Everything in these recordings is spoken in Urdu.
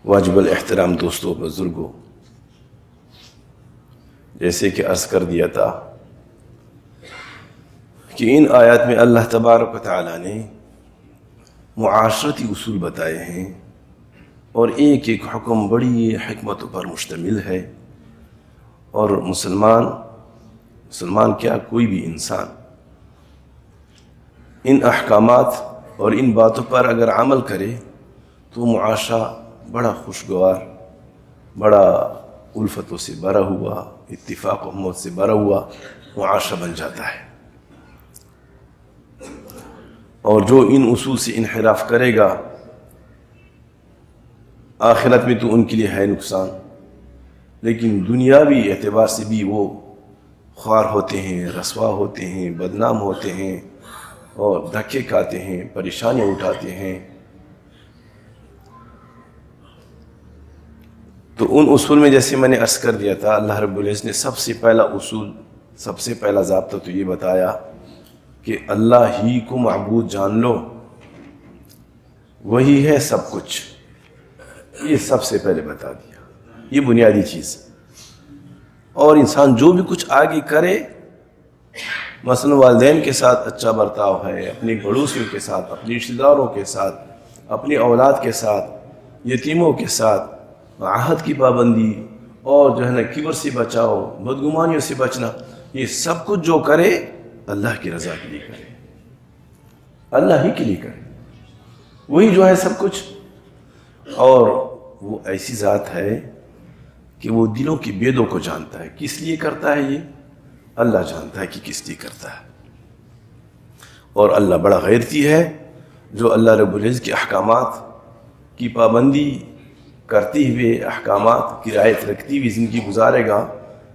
واجب الاحترام دوستوں بزرگوں، جیسے کہ عرض کر دیا تھا کہ ان آیات میں اللہ تبارک و تعالیٰ نے معاشرتی اصول بتائے ہیں اور ایک ایک حکم بڑی حکمتوں پر مشتمل ہے۔ اور مسلمان کیا کوئی بھی انسان ان احکامات اور ان باتوں پر اگر عمل کرے تو معاشرہ بڑا خوشگوار، بڑا الفتوں سے بھرا ہوا، اتفاق و محبت سے بھرا ہوا معاشرہ بن جاتا ہے۔ اور جو ان اصول سے انحراف کرے گا آخرت میں تو ان کے لیے ہے نقصان، لیکن دنیاوی اعتبار سے بھی وہ خوار ہوتے ہیں، رسوا ہوتے ہیں، بدنام ہوتے ہیں اور دھکے کھاتے ہیں، پریشانیاں اٹھاتے ہیں۔ تو ان اصول میں جیسے میں نے عرض کر دیا تھا، اللہ رب العزت نے سب سے پہلا اصول، سب سے پہلا ضابطہ تو یہ بتایا کہ اللہ ہی کو معبود جان لو، وہی ہے سب کچھ۔ یہ سب سے پہلے بتا دیا، یہ بنیادی چیز۔ اور انسان جو بھی کچھ آگے کرے، مثلا والدین کے ساتھ اچھا برتاؤ ہے، اپنے پڑوسیوں کے ساتھ، اپنے رشتہ داروں کے ساتھ، اپنی اولاد کے ساتھ، یتیموں کے ساتھ عہد کی پابندی، اور جو ہے نا کبر سے بچاؤ، بدگمانیوں سے بچنا، یہ سب کچھ جو کرے اللہ کی رضا کے لیے کرے، اللہ ہی کے لیے کرے، وہی جو ہے سب کچھ۔ اور وہ ایسی ذات ہے کہ وہ دلوں کی بیدوں کو جانتا ہے، کس لیے کرتا ہے یہ اللہ جانتا ہے کہ کس لیے کرتا ہے۔ اور اللہ بڑا غیرتی ہے، جو اللہ رب العزت کے احکامات کی پابندی کرتے ہوئے، احکامات کی رعایت رکھتی ہوئی زندگی گزارے گا،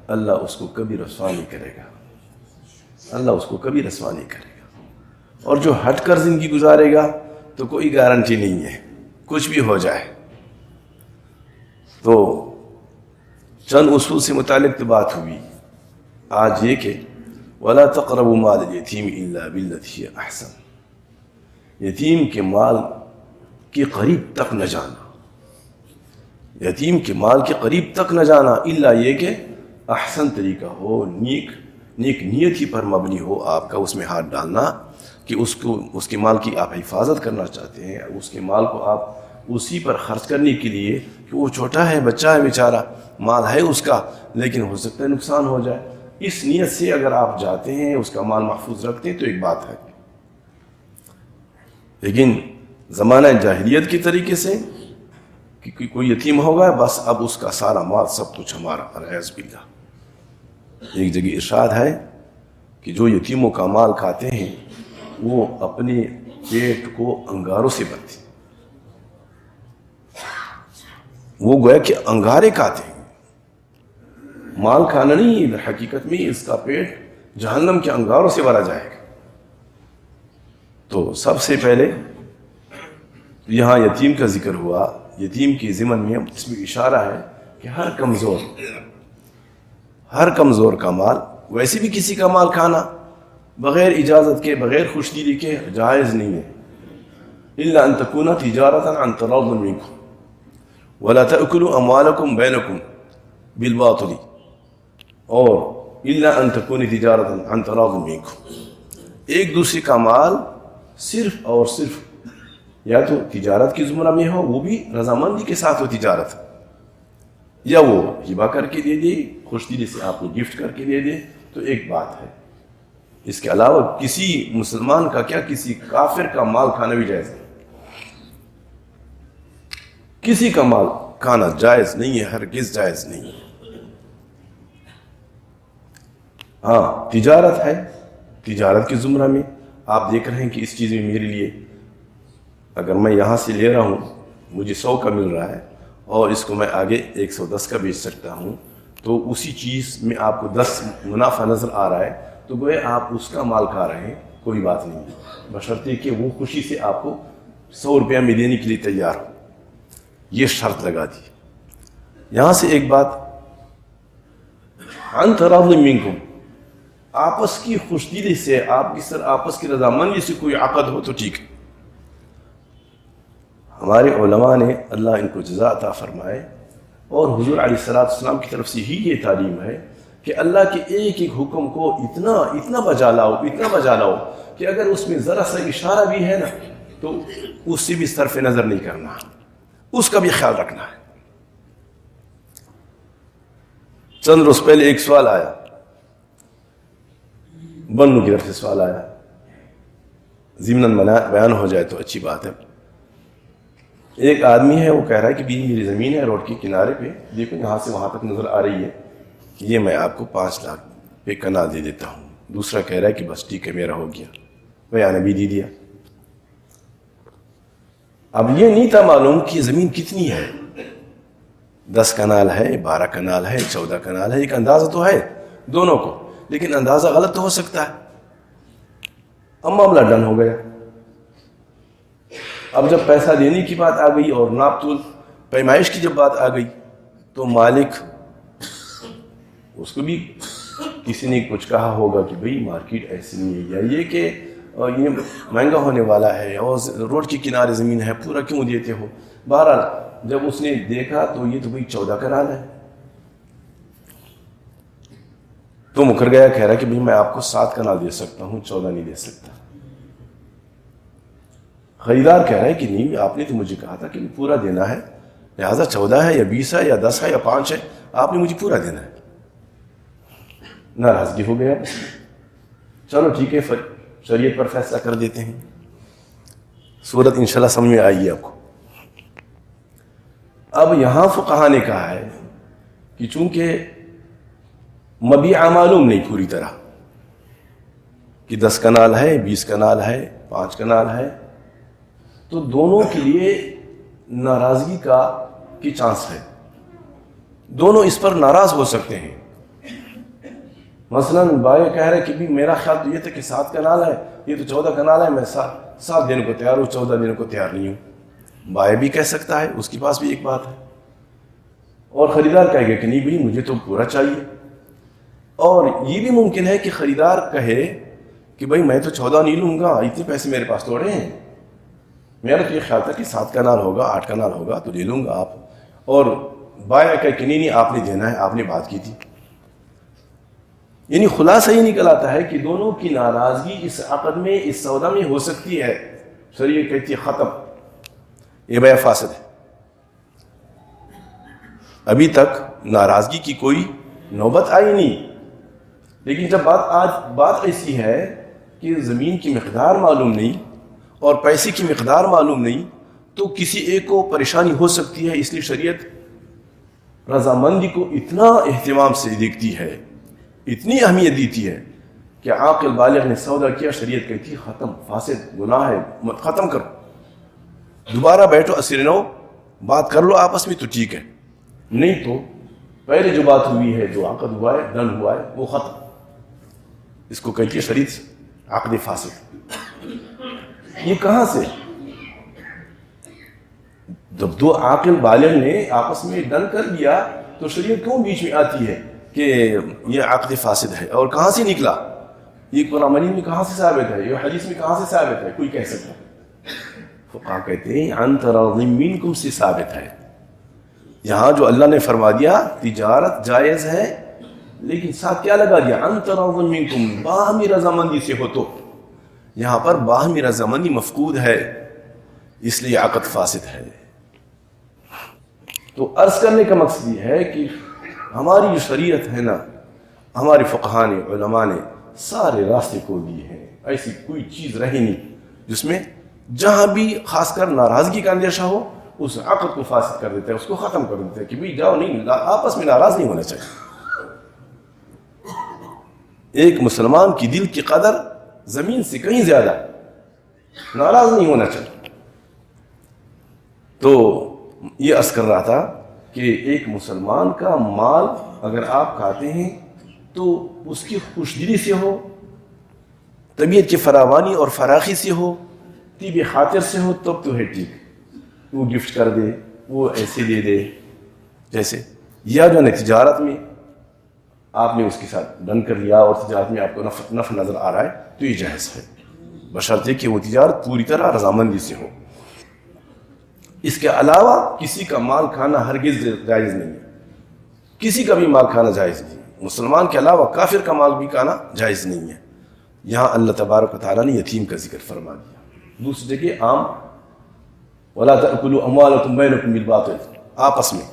اللہ اس کو کبھی رسوا نہیں کرے گا، اللہ اس کو کبھی رسوا نہیں کرے گا۔ اور جو ہٹ کر زندگی گزارے گا تو کوئی گارنٹی نہیں ہے، کچھ بھی ہو جائے۔ تو چند اصول سے متعلق تو بات ہوئی، آج یہ کہ وَلَا تَقْرَبُوا مَالَ الْيَتِيمِ إِلَّا بِالَّتِي هِيَ أَحْسَنُ، یتیم کے مال کے قریب تک نہ جانا، یتیم کے مال کے قریب تک نہ جانا، الا یہ کہ احسن طریقہ ہو، نیک نیت ہی پر مبنی ہو آپ کا اس میں ہاتھ ڈالنا، کہ اس کے مال کی آپ حفاظت کرنا چاہتے ہیں، اس کے مال کو آپ اسی پر خرچ کرنے کے لیے، کہ وہ چھوٹا ہے، بچہ ہے بیچارہ، مال ہے اس کا لیکن ہو سکتا ہے نقصان ہو جائے، اس نیت سے اگر آپ جاتے ہیں، اس کا مال محفوظ رکھتے ہیں تو ایک بات ہے۔ لیکن زمانہ جاہلیت کے طریقے سے کہ کوئی یتیم ہوگا بس اب اس کا سارا مال سب کچھ ہمارا، والعیاذ باللہ۔ ایک جگہ ارشاد ہے کہ جو یتیموں کا مال کھاتے ہیں وہ اپنے پیٹ کو انگاروں سے بھرتے ہیں، وہ گویا کہ انگارے کھاتے ہیں، مال کھانا نہیں، حقیقت میں اس کا پیٹ جہنم کے انگاروں سے بھرا جائے گا۔ تو سب سے پہلے یہاں یتیم کا ذکر ہوا، یتیم کی ضمن میں اس میں اشارہ ہے کہ ہر کمزور کا مال، ویسے بھی کسی کا مال کھانا بغیر اجازت کے، بغیر خوش دلی کے جائز نہیں ہے، الا ان تکون تجارۃ عن تراض منکم ولا تأکلوا اموالکم بینکم بالباطل، اور الا ان تکون تجارۃ عن تراض منکم، ایک دوسرے کا مال صرف اور صرف یا تو تجارت کی زمرہ میں ہو، وہ بھی رضامندی کے ساتھ ہو تجارت، یا وہ ہبہ کر کے دے دے، خوش دلی سے آپ کو گفٹ کر کے دے دے، تو ایک بات ہے۔ اس کے علاوہ کسی مسلمان کا کیا، کسی کافر کا مال کھانا بھی جائز نہیں، کسی کا مال کھانا جائز نہیں ہے، ہرگز جائز نہیں ہے۔ ہاں تجارت ہے، تجارت کے زمرہ میں آپ دیکھ رہے ہیں کہ اس چیز میں میرے لیے، اگر میں یہاں سے لے رہا ہوں مجھے 100 کا مل رہا ہے اور اس کو میں آگے 110 کا بیچ سکتا ہوں، تو اسی چیز میں آپ کو 10 منافع نظر آ رہا ہے، تو گویا آپ اس کا مال کھا رہے ہیں، کوئی بات نہیں ہے، بشرطے کہ وہ خوشی سے آپ کو 100 روپیہ میں دینے کے لیے تیار ہو، یہ شرط لگا دی۔ یہاں سے ایک بات، عن تراض منکم، آپس کی خوش دلی سے، آپ کی سر آپس کی رضامندی سے کوئی عقد ہو تو ٹھیک ہے، ہمارے علماء نے اللہ ان کو جزا عطا فرمائے، اور حضور علیہ السلام کی طرف سے ہی یہ تعلیم ہے کہ اللہ کے ایک ایک حکم کو اتنا بجا لاؤ کہ اگر اس میں ذرا سا اشارہ بھی ہے نا تو اس سے بھی صرف نظر نہیں کرنا، اس کا بھی خیال رکھنا ہے۔ چند روز پہلے ایک سوال آیا، بنو کی طرف سے سوال آیا، ضمناً بیان ہو جائے تو اچھی بات ہے۔ ایک آدمی ہے، وہ کہہ رہا ہے کہ میری زمین ہے روڈ کے کنارے پہ، دیکھو یہاں سے وہاں تک نظر آ رہی ہے، یہ میں آپ کو 5 لاکھ پہ کنال دے دیتا ہوں۔ دوسرا کہہ رہا ہے کہ بس ٹھیک ہے میرا ہو گیا، بیان بھی دے دیا۔ اب یہ نہیں تھا معلوم کہ زمین کتنی ہے، 10 کنال ہے، 12 کنال ہے، 14 کنال ہے، ایک اندازہ تو ہے دونوں کو، لیکن اندازہ غلط تو ہو سکتا ہے۔ اب معاملہ ڈن ہو گیا۔ اب جب پیسہ دینے کی بات آ گئی اور ناپ تول پیمائش کی جب بات آ گئی تو مالک، اس کو بھی کسی نے کچھ کہا ہوگا کہ بھئی مارکیٹ ایسی نہیں ہے، یا یہ کہ یہ مہنگا ہونے والا ہے اور روڈ کے کنارے زمین ہے، پورا کیوں دیتے ہو۔ بہرحال جب اس نے دیکھا تو یہ تو بھئی 14 کنال ہے، تو مکر گیا، کہہ رہا کہ بھئی میں آپ کو 7 کنال دے سکتا ہوں، 14 نہیں دے سکتا۔ خریدار کہہ رہا ہے کہ نہیں، آپ نے تو مجھے کہا تھا کہ پورا دینا ہے، لہٰذا 14 ہے یا 20 ہے یا 10 ہے یا 5 ہے، آپ نے مجھے پورا دینا ہے۔ ناراضگی ہو گیا، چلو ٹھیک ہے، شریعت پر فیصلہ کر دیتے ہیں۔ صورت انشاءاللہ سمجھ میں آئے گی آپ کو۔ اب یہاں فقہا نے کہا ہے کہ چونکہ مبیع معلوم نہیں پوری طرح کہ 10 کنال ہے، 20 کنال ہے، 5 کنال ہے، تو دونوں کے لیے ناراضگی کی چانس ہے، دونوں اس پر ناراض ہو سکتے ہیں۔ مثلاً بھائی کہہ رہے کہ بھی میرا خیال تو یہ تھا کہ 7 کنال ہے، یہ تو 14 کنال ہے، میں 7 دینے کو تیار ہوں، 14 دینے کو تیار نہیں ہوں۔ بھائی بھی کہہ سکتا ہے، اس کے پاس بھی ایک بات ہے، اور خریدار کہے گا کہ نہیں بھائی مجھے تو پورا چاہیے۔ اور یہ بھی ممکن ہے کہ خریدار کہے کہ بھائی میں تو 14 نہیں لوں گا، اتنے پیسے میرے پاس تھوڑے ہیں، میرا تو یہ خیال تھا کہ 7 کنال ہوگا، 8 کنال ہوگا تو لے لوں گا آپ، اور بھائی کہے کہ نہیں آپ نے دینا ہے، آپ نے بات کی تھی۔ یعنی خلاصہ یہ نکل آتا ہے کہ دونوں کی ناراضگی اس عقد میں، اس سودا میں ہو سکتی ہے۔ شریعت کہتی ہے ختم، یہ بیع فاسد ہے۔ ابھی تک ناراضگی کی کوئی نوبت آئی نہیں، لیکن جب بات ایسی ہے کہ زمین کی مقدار معلوم نہیں اور پیسے کی مقدار معلوم نہیں، تو کسی ایک کو پریشانی ہو سکتی ہے۔ اس لیے شریعت رضامندی کو اتنا اہتمام سے دیکھتی ہے، اتنی اہمیت دیتی ہے کہ عاقل بالغ نے سودا کیا، شریعت کہتی ہے ختم، فاسد، گناہ ہے، ختم کرو، دوبارہ بیٹھو اسر نو، بات کر لو آپس میں تو ٹھیک ہے، نہیں تو پہلے جو بات ہوئی ہے، جو عقد ہوا ہے، ڈن ہوا ہے، وہ ختم۔ اس کو کہتی ہے شریعت عقد فاسد۔ یہ کہاں سے؟ جب دو عاقل بالغ نے آپس میں ڈن کر لیا تو شریعت کیوں بیچ میں آتی ہے کہ یہ عقد فاسد ہے؟ اور کہاں سے نکلا یہ؟ قرآن مجید میں کہاں سے ثابت ہے؟ یہ حدیث میں کہاں سے ثابت ہے؟ کوئی کہہ سکتا ہے؟ فقہا کہتے ہیں عن تراض منکم سے ثابت ہے۔ یہاں جو اللہ نے فرما دیا تجارت جائز ہے، لیکن ساتھ کیا لگا دیا؟ عن تراض منکم، باہمی رضامندی سے ہو۔ تو یہاں پر باہمی رضامندی مفقود ہے، اس لیے عقد فاسد ہے۔ تو عرض کرنے کا مقصد یہ ہے کہ ہماری جو شریعت ہے نا، ہمارے فقہا نے، علماء نے سارے راستے کو دیے ہیں، ایسی کوئی چیز رہی نہیں جس میں جہاں بھی خاص کر ناراضگی کا اندیشہ ہو اس عقد کو فاسد کر دیتا ہے، اس کو ختم کر دیتا ہے کہ بھئی جاؤ، نہیں، آپس میں ناراض نہیں ہونا چاہیے۔ ایک مسلمان کی دل کی قدر زمین سے کہیں زیادہ، ناراض نہیں ہونا چاہیے۔ تو یہ عرض کر رہا تھا کہ ایک مسلمان کا مال اگر آپ کھاتے ہیں تو اس کی خوش دلی سے ہو، طبیعت کی فراوانی اور فراخی سے ہو، طیب خاطر سے ہو، تب تو ہے ٹھیک، وہ گفٹ کر دے، وہ ایسے دے دے جیسے، یا جو ہے تجارت میں آپ نے اس کے ساتھ ڈن کر لیا اور تجارت میں آپ کو نفع نظر آ رہا ہے تو یہ جائز ہے، بشرطے کہ وہ تجارت پوری طرح رضامندی سے ہو۔ اس کے علاوہ کسی کا مال کھانا ہرگز جائز نہیں ہے، کسی کا بھی مال کھانا جائز نہیں ہے، مسلمان کے علاوہ کافر کا مال بھی کھانا جائز نہیں ہے۔ یہاں اللہ تبارک و تعالیٰ نے یتیم کا ذکر فرما دیا۔ دوسری جگہ عام وَلَا تَأْكُلُوا أَمْوَالَكُمْ بَيْنَكُمْ بِالْبَاطِلِ، آپس میں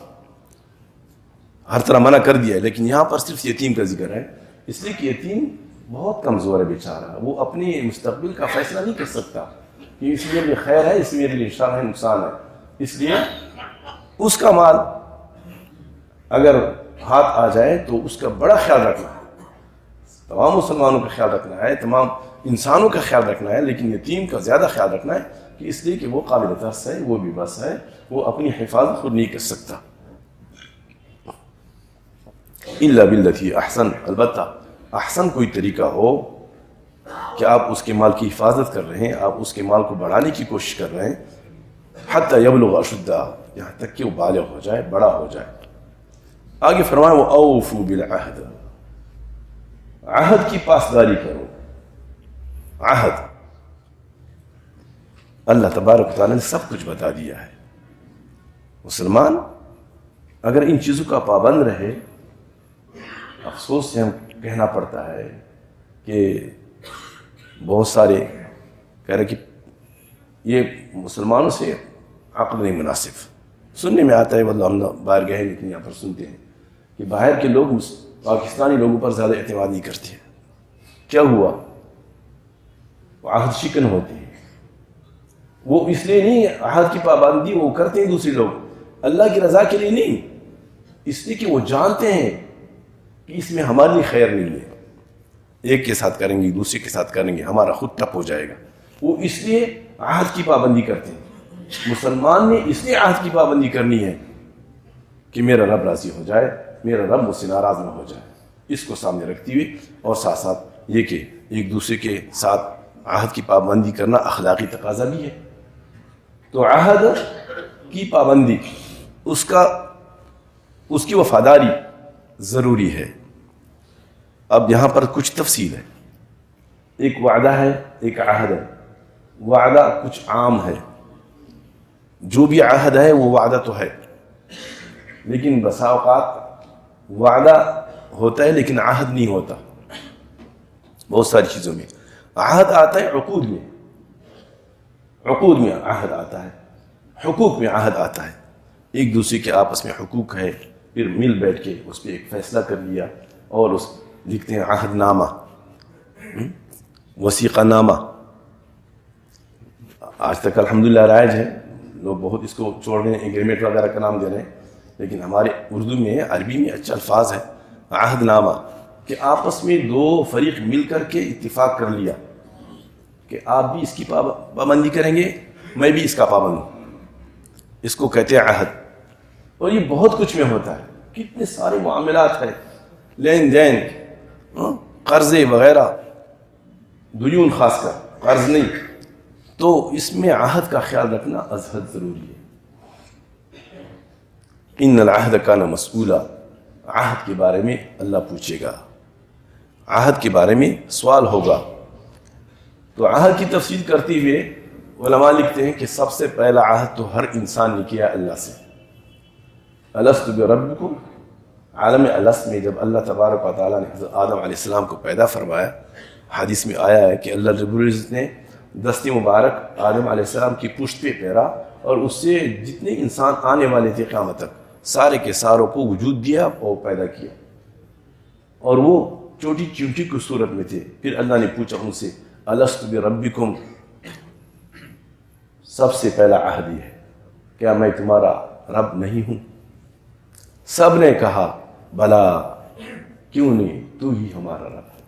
ہر طرح منع کر دیا ہے، لیکن یہاں پر صرف یتیم کا ذکر ہے، اس لیے کہ یتیم بہت کمزور ہے بیچارہ، وہ اپنی مستقبل کا فیصلہ نہیں کر سکتا کہ اس میرے لیے خیر ہے، اس میرے لیے شر ہے، نقصان ہے، اس لیے اس کا مال اگر ہاتھ آ جائے تو اس کا بڑا خیال رکھنا ہے، تمام مسلمانوں کا خیال رکھنا ہے، تمام انسانوں کا خیال رکھنا ہے، لیکن یتیم کا زیادہ خیال رکھنا ہے کہ اس لیے کہ وہ قابل ترس ہے، وہ بھی بس ہے، وہ اپنی حفاظت خود نہیں کر سکتا۔ الا باللتی احسن، البتہ احسن کوئی طریقہ ہو کہ آپ اس کے مال کی حفاظت کر رہے ہیں، آپ اس کے مال کو بڑھانے کی کوشش کر رہے ہیں، حتی یبلغ اشدہ، یہاں تک کہ وہ بالغ ہو جائے، بڑا ہو جائے۔ آگے فرمائے وہ اوفوا بالعہد، عہد کی پاسداری کرو۔ عہد اللہ تبارک و تعالیٰ نے سب کچھ بتا دیا ہے، مسلمان اگر ان چیزوں کا پابند رہے، افسوس سے ہم کہنا پڑتا ہے کہ بہت سارے کہہ رہے کہ یہ مسلمانوں سے عقل نہیں مناسب، سننے میں آتا ہے، واللہ ہم باہر گئے لیکن یہاں پر سنتے ہیں کہ باہر کے لوگ پاکستانی لوگوں پر زیادہ اعتماد نہیں کرتے۔ کیا ہوا؟ وہ عہد شکن ہوتے ہیں، وہ اس لیے نہیں، عہد کی پابندی وہ کرتے ہیں دوسرے لوگ اللہ کی رضا کے لیے نہیں، اس لیے کہ وہ جانتے ہیں کہ اس میں ہمارے لیے خیر نہیں ہے، ایک کے ساتھ کریں گے دوسرے کے ساتھ کریں گے ہمارا خود ٹپ ہو جائے گا، وہ اس لیے عہد کی پابندی کرتے ہیں۔ مسلمان نے اس لیے عہد کی پابندی کرنی ہے کہ میرا رب راضی ہو جائے، میرا رب مجھ سے ناراض نہ ہو جائے، اس کو سامنے رکھتے ہوئے، اور ساتھ ساتھ یہ کہ ایک دوسرے کے ساتھ عہد کی پابندی کرنا اخلاقی تقاضا بھی ہے۔ تو عہد کی پابندی، اس کی وفاداری ضروری ہے۔ اب یہاں پر کچھ تفصیل ہے، ایک وعدہ ہے، ایک عہد ہے۔ وعدہ کچھ عام ہے، جو بھی عہد ہے وہ وعدہ تو ہے، لیکن بسا اوقات وعدہ ہوتا ہے لیکن عہد نہیں ہوتا۔ بہت ساری چیزوں میں عہد آتا ہے، عقود میں عہد آتا ہے، حقوق میں عہد آتا ہے، ایک دوسرے کے آپس میں حقوق ہے، پھر مل بیٹھ کے اس پہ ایک فیصلہ کر لیا، اور اس لکھتے ہیں عہد نامہ، وثیقہ نامہ۔ آج تک الحمدللہ رائج ہے، لوگ بہت اس کو چھوڑ رہے ہیں، ایگریمنٹ وغیرہ کا نام دے رہے ہیں، لیکن ہمارے اردو میں، عربی میں اچھا الفاظ ہے عہد نامہ، کہ آپس میں دو فریق مل کر کے اتفاق کر لیا کہ آپ بھی اس کی پابندی کریں گے، میں بھی اس کا پابند ہوں، اس کو کہتے ہیں عہد۔ اور یہ بہت کچھ میں ہوتا ہے، کتنے سارے معاملات ہیں، لین دین، قرضے وغیرہ، دیون، خاص کر قرض نہیں، تو اس میں عہد کا خیال رکھنا ازحد ضروری ہے۔ ان العہد کان مسئولا، عہد کے بارے میں اللہ پوچھے گا، عہد کے بارے میں سوال ہوگا۔ تو عہد کی تفصیل کرتے ہوئے علماء لکھتے ہیں کہ سب سے پہلا عہد تو ہر انسان نے کیا اللہ سے۔ الست بربکم، عالم الست میں جب اللہ تبارک و تعالیٰ نے حضرت آدم علیہ السلام کو پیدا فرمایا، حدیث میں آیا ہے کہ اللہ رب العزت نے دست مبارک آدم علیہ السلام کی پشت پہ پھیرا، اور اس سے جتنے انسان آنے والے تھے قیامت تک، سارے کے ساروں کو وجود دیا اور پیدا کیا، اور وہ چھوٹی چونٹی کی صورت میں تھے۔ پھر اللہ نے پوچھا ان سے الست بربکم، سب سے پہلا عہد یہ ہے، کیا میں تمہارا رب نہیں ہوں؟ سب نے کہا بلا، کیوں نہیں، تو ہی ہمارا رب ہے۔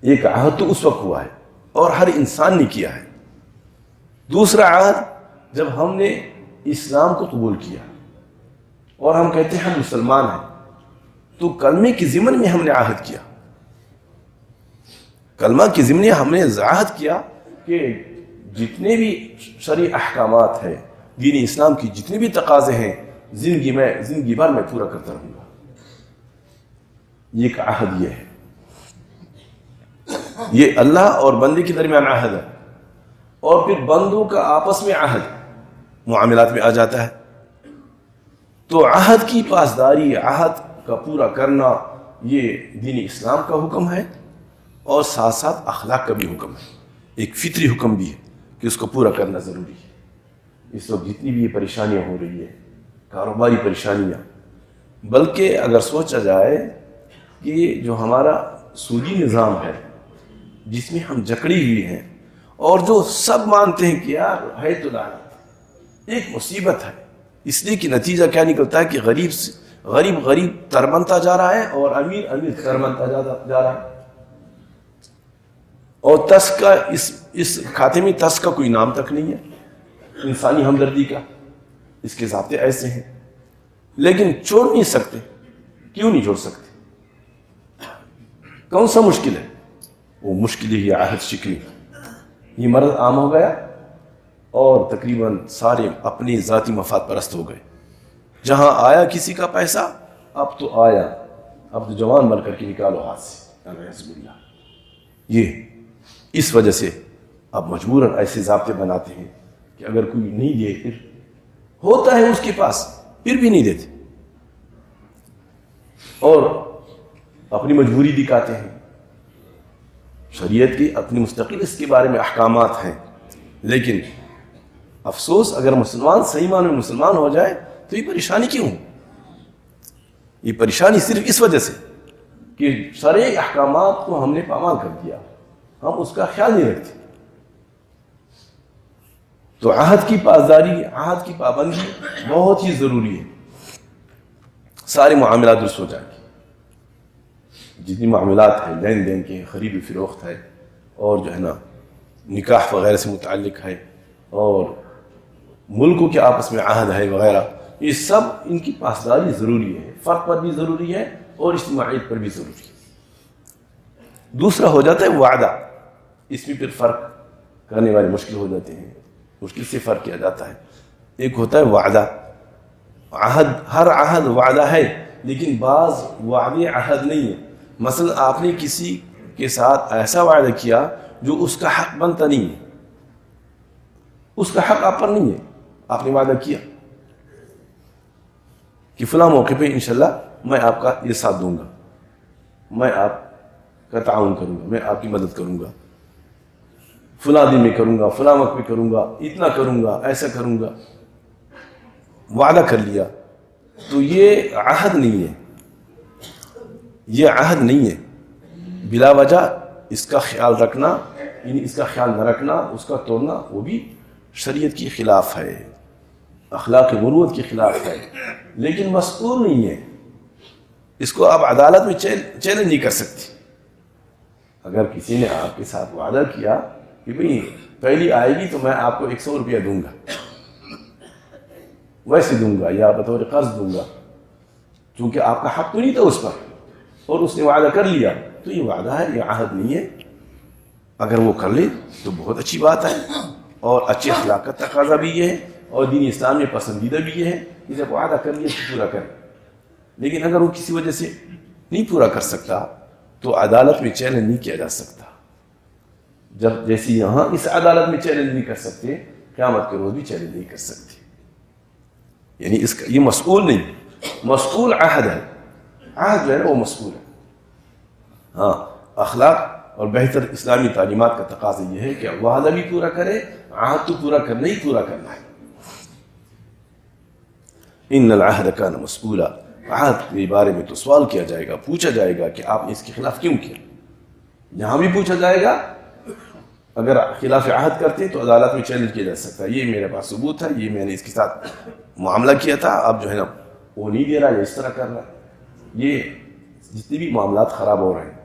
ایک عہد تو اس وقت ہوا ہے اور ہر انسان نے کیا ہے۔ دوسرا عہد جب ہم نے اسلام کو قبول کیا اور ہم کہتے ہیں ہم مسلمان ہیں، تو کلمے کی ضمن میں ہم نے عہد کیا، کلمہ کی ضمن میں ہم نے عہد کیا کہ جتنے بھی شرعی احکامات ہیں، دین اسلام کی جتنے بھی تقاضے ہیں، زندگی بھر میں پورا کرتا رہوں گا۔ یہ ایک عہد یہ ہے، یہ اللہ اور بندے کے درمیان عہد ہے۔ اور پھر بندوں کا آپس میں عہد معاملات میں آ جاتا ہے. تو عہد کی پاسداری، عہد کا پورا کرنا یہ دین اسلام کا حکم ہے، اور ساتھ ساتھ اخلاق کا بھی حکم ہے، ایک فطری حکم بھی ہے کہ اس کو پورا کرنا ضروری ہے. اس وقت جتنی بھی یہ پریشانیاں ہو رہی ہیں، کاروباری پریشانیاں، بلکہ اگر سوچا جائے کہ یہ جو ہمارا سودی نظام ہے جس میں ہم جکڑی ہوئی ہیں، اور جو سب مانتے ہیں کہ یار ہے تو لعنت، ایک مصیبت ہے، اس لیے کہ نتیجہ کیا نکلتا ہے کہ غریب تر بنتا جا رہا ہے اور امیر تر بنتا جا رہا ہے. اور تس کا اس کھاتے میں تس کا کوئی نام تک نہیں ہے انسانی ہمدردی کا. اس کے ضابطے ایسے ہیں، لیکن چھوڑ نہیں سکتے. کیوں نہیں چھوڑ سکتے؟ کون سا مشکل ہے؟ وہ مشکل ہی عہد شکلی. یہ مرض عام ہو گیا اور تقریباً سارے اپنی ذاتی مفاد پرست ہو گئے. جہاں آیا کسی کا پیسہ، اب تو آیا، اب تو جوان مر کر کے نکالو ہاتھ سے. الحمد للہ. یہ اس وجہ سے اب مجبوراً ایسے ضابطے بناتے ہیں کہ اگر کوئی نہیں دے، پھر ہوتا ہے اس کے پاس پھر بھی نہیں دیتے، اور اپنی مجبوری دکھاتے ہیں. شریعت کی اپنی مستقل اس کے بارے میں احکامات ہیں، لیکن افسوس اگر مسلمان صحیح معنی میں مسلمان ہو جائے تو یہ پریشانی کیوں؟ یہ پریشانی صرف اس وجہ سے کہ شرعی احکامات کو ہم نے پامال کر دیا، ہم اس کا خیال نہیں رکھتے. تو عہد کی پاسداری، عہد کی پابندی بہت ہی ضروری ہے. سارے معاملات درست ہو جائیں گے. جتنی معاملات ہیں، لین دین کے، خرید و فروخت ہے، اور جو ہے نا نکاح وغیرہ سے متعلق ہے، اور ملکوں کے آپس میں عہد ہے وغیرہ، یہ سب ان کی پاسداری ضروری ہے. فرد پر بھی ضروری ہے اور اجتماعیت پر بھی ضروری ہے. دوسرا ہو جاتا ہے وعدہ. اس میں پھر فرق کرنے والے مشکل ہو جاتے ہیں، مشکل سے فرق کیا جاتا ہے. ایک ہوتا ہے وعدہ. عہد، ہر عہد وعدہ ہے، لیکن بعض وعدے عہد نہیں ہے. مثلا آپ نے کسی کے ساتھ ایسا وعدہ کیا جو اس کا حق بنتا نہیں ہے، اس کا حق آپ پر نہیں ہے. آپ نے وعدہ کیا کہ فلاں موقع پہ انشاءاللہ میں آپ کا یہ ساتھ دوں گا، میں آپ کا تعاون کروں گا، میں آپ کی مدد کروں گا، فلاں دن میں کروں گا، فلاں وقت میں کروں گا، اتنا کروں گا، ایسا کروں گا. وعدہ کر لیا تو یہ عہد نہیں ہے، یہ عہد نہیں ہے. بلا وجہ اس کا خیال رکھنا، یعنی اس کا خیال نہ رکھنا، اس کا توڑنا، وہ بھی شریعت کے خلاف ہے، اخلاق مروت کے خلاف ہے، لیکن مسئول نہیں ہے. اس کو آپ عدالت میں چیلنج نہیں کر سکتے. اگر کسی نے آپ کے ساتھ وعدہ کیا کہ بھئی پہلی آئے گی تو میں آپ کو 100 روپیہ دوں گا، ویسے دوں گا یا بطور قرض دوں گا، چونکہ آپ کا حق تو نہیں تھا اس پر، اور اس نے وعدہ کر لیا، تو یہ وعدہ ہے، یہ عہد نہیں ہے. اگر وہ کر لے تو بہت اچھی بات ہے، اور اچھی اخلاق کا تقاضا بھی یہ ہے، اور دین اسلام میں پسندیدہ بھی یہ ہے کہ جب وعدہ کر لیا تو پورا کرے. لیکن اگر وہ کسی وجہ سے نہیں پورا کر سکتا تو عدالت میں چیلنج نہیں کیا جا سکتا. جب جیسے یہاں اس عدالت میں چیلنج نہیں کر سکتے، قیامت کے روز بھی چیلنج نہیں کر سکتے. یعنی اس کا یہ مسئول نہیں، مسئول عہد ہے. عہد جو ہے وہ مسئول ہے. ہاں، اخلاق اور بہتر اسلامی تعلیمات کا تقاضا یہ ہے کہ وعدہ بھی پورا کرے، عہد تو پورا کرنا ہی پورا کرنا ہے. ان العہد کان مسئولا. عہد کے بارے میں تو سوال کیا جائے گا، پوچھا جائے گا کہ آپ نے اس کے خلاف کیوں کیا. یہاں بھی پوچھا جائے گا. اگر خلاف عہد کرتے تو عدالت میں چیلنج کیا جا سکتا ہے، یہ میرے پاس ثبوت ہے، یہ میں نے اس کے ساتھ معاملہ کیا تھا، اب جو ہے نا وہ نہیں دے رہا ہے، اس طرح کر رہا ہے. یہ جتنے بھی معاملات خراب ہو رہے ہیں،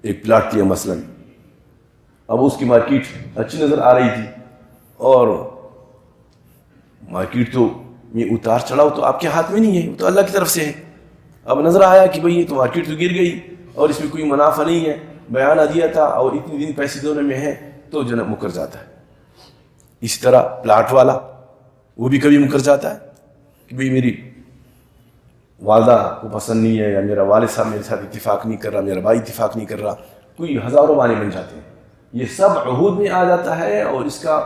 ایک پلاٹ لیا مثلا، اب اس کی مارکیٹ اچھی نظر آ رہی تھی، اور مارکیٹ تو یہ اتار چڑھاؤ تو آپ کے ہاتھ میں نہیں ہے، وہ تو اللہ کی طرف سے ہے. اب نظر آیا کہ بھئی یہ تو مارکیٹ تو گر گئی اور اس میں کوئی منافع نہیں ہے، بیانہ دیا تھا اور اتنے دن پیسے دینے میں ہے، تو جناب مکر جاتا ہے. اسی طرح پلاٹ والا وہ بھی کبھی مکر جاتا ہے کہ بھئی میری والدہ کو پسند نہیں ہے، یا میرا والد صاحب میرے ساتھ اتفاق نہیں کر رہا، میرا بھائی اتفاق نہیں کر رہا. کوئی ہزاروں بہانے بن جاتے ہیں. یہ سب عہود میں آ جاتا ہے اور اس کا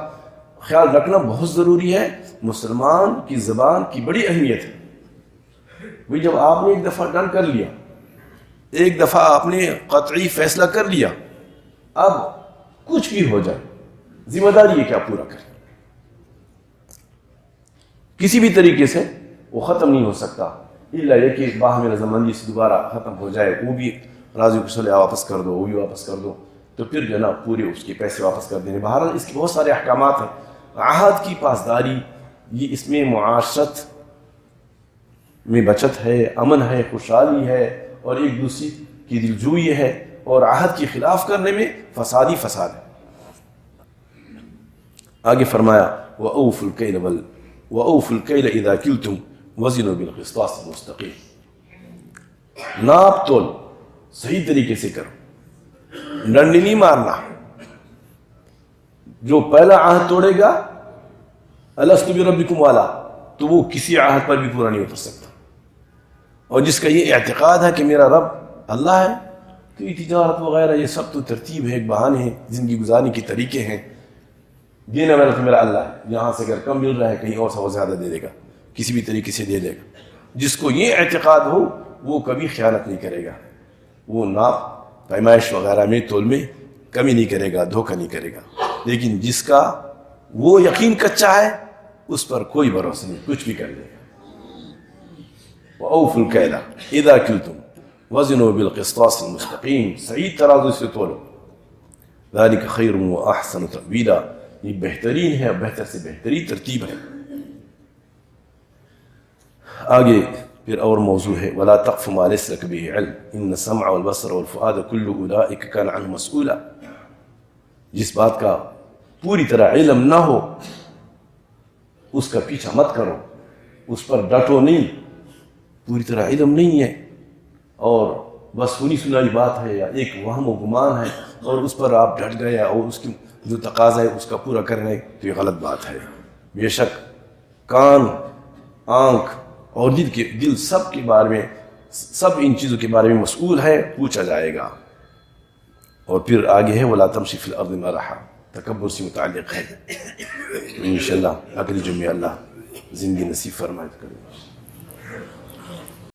خیال رکھنا بہت ضروری ہے. مسلمان کی زبان کی بڑی اہمیت ہے. بھئی جب آپ نے ایک دفعہ ڈن کر لیا، ایک دفعہ آپ نے قطعی فیصلہ کر لیا، اب کچھ بھی ہو جائے ذمہ داری ہے کہ آپ پورا کریں. کسی بھی طریقے سے وہ ختم نہیں ہو سکتا الا یہ کہ باہمی رضامندی سے دوبارہ ختم ہو جائے. وہ بھی راضی کو صلح واپس کر دو، وہ بھی واپس کر دو، تو پھر جو ہے نا پورے اس کے پیسے واپس کر دینے. بہرحال اس کے بہت سارے احکامات ہیں. عہد کی پاسداری، یہ اس میں معاشرت میں بچت ہے، امن ہے، خوشحالی ہے اور ایک دوسرے کی دلجوئی ہے، اور عہد کی خلاف کرنے میں فساد ہے. آگے فرمایا وَأَوْفُوا الْكَيْلَ إِذَا كِلْتُمْ وَزِنُوا بِالْقِسْطَاسِ الْمُسْتَقِيمِ. ناپ تول صحیح طریقے سے کرو، ڈنڈی نہیں مارنا. جو پہلا عہد توڑے گا الست بربکم والا، تو وہ کسی عہد پر بھی پورا نہیں اتر سکتا. اور جس کا یہ اعتقاد ہے کہ میرا رب اللہ ہے، تو یہ تجارت وغیرہ یہ سب تو ترتیب ہے، ایک بہانے ہیں، زندگی گزارنے کے طریقے ہیں. دینے والا تو میرا اللہ ہے، یہاں سے اگر کم مل رہا ہے کہیں اور سے وہ زیادہ دے دے گا، کسی بھی طریقے سے دے دے گا. جس کو یہ اعتقاد ہو وہ کبھی خیانت نہیں کرے گا، وہ ناپ پیمائش وغیرہ میں تول میں کمی نہیں کرے گا، دھوکہ نہیں کرے گا. لیکن جس کا وہ یقین کچا ہے اس پر کوئی بھروسہ نہیں، کچھ بھی کر لے گا. وَأَوْفُوا الْكَيْلَ إِذَا كِلْتُمْ وَزِنُوا بِالْقِسْطَاسِ الْمُسْتَقِيمِ. صحیح ترازو سے تولو. ذَلِكَ خَيْرٌ وَأَحْسَنُ تَأْوِيلًا. یہ بہترین ہے، بہتر سے بہترین ترتیب ہے. آگے پھر اور موضوع ہے وَلَا تَقْفُ مَا لَيْسَ لَكَ بِهِ عِلْمٌ إِنَّ السَّمْعَ وَالْبَصَرَ وَالْفُؤَادَ كُلُّ أُولَٰئِكَ كَانَ عَنْهُ مَسْئُولًا. جس بات کا پوری طرح علم نہ ہو اس کا پیچھا مت کرو، اس پر ڈٹو نہیں. پوری طرح علم نہیں ہے اور بس سنی سنائی بات ہے یا ایک وہم و گمان ہے اور اس پر آپ ڈٹ گئے اور اس کی جو تقاضا ہے اس کا پورا کر رہے ہیں، تو یہ غلط بات ہے. بے شک کان، آنکھ اور دل سب کے بارے میں، سب ان چیزوں کے بارے میں مسئول ہے، پوچھا جائے گا. اور پھر آگے ہے وَلَا تَمْشِ فِي الْأَرْضِ مَرَحًا. تکبر سے متعلق ہے. انشاءاللہ اگلی جمعے اللہ زندگی نصیب فرمائے کرے.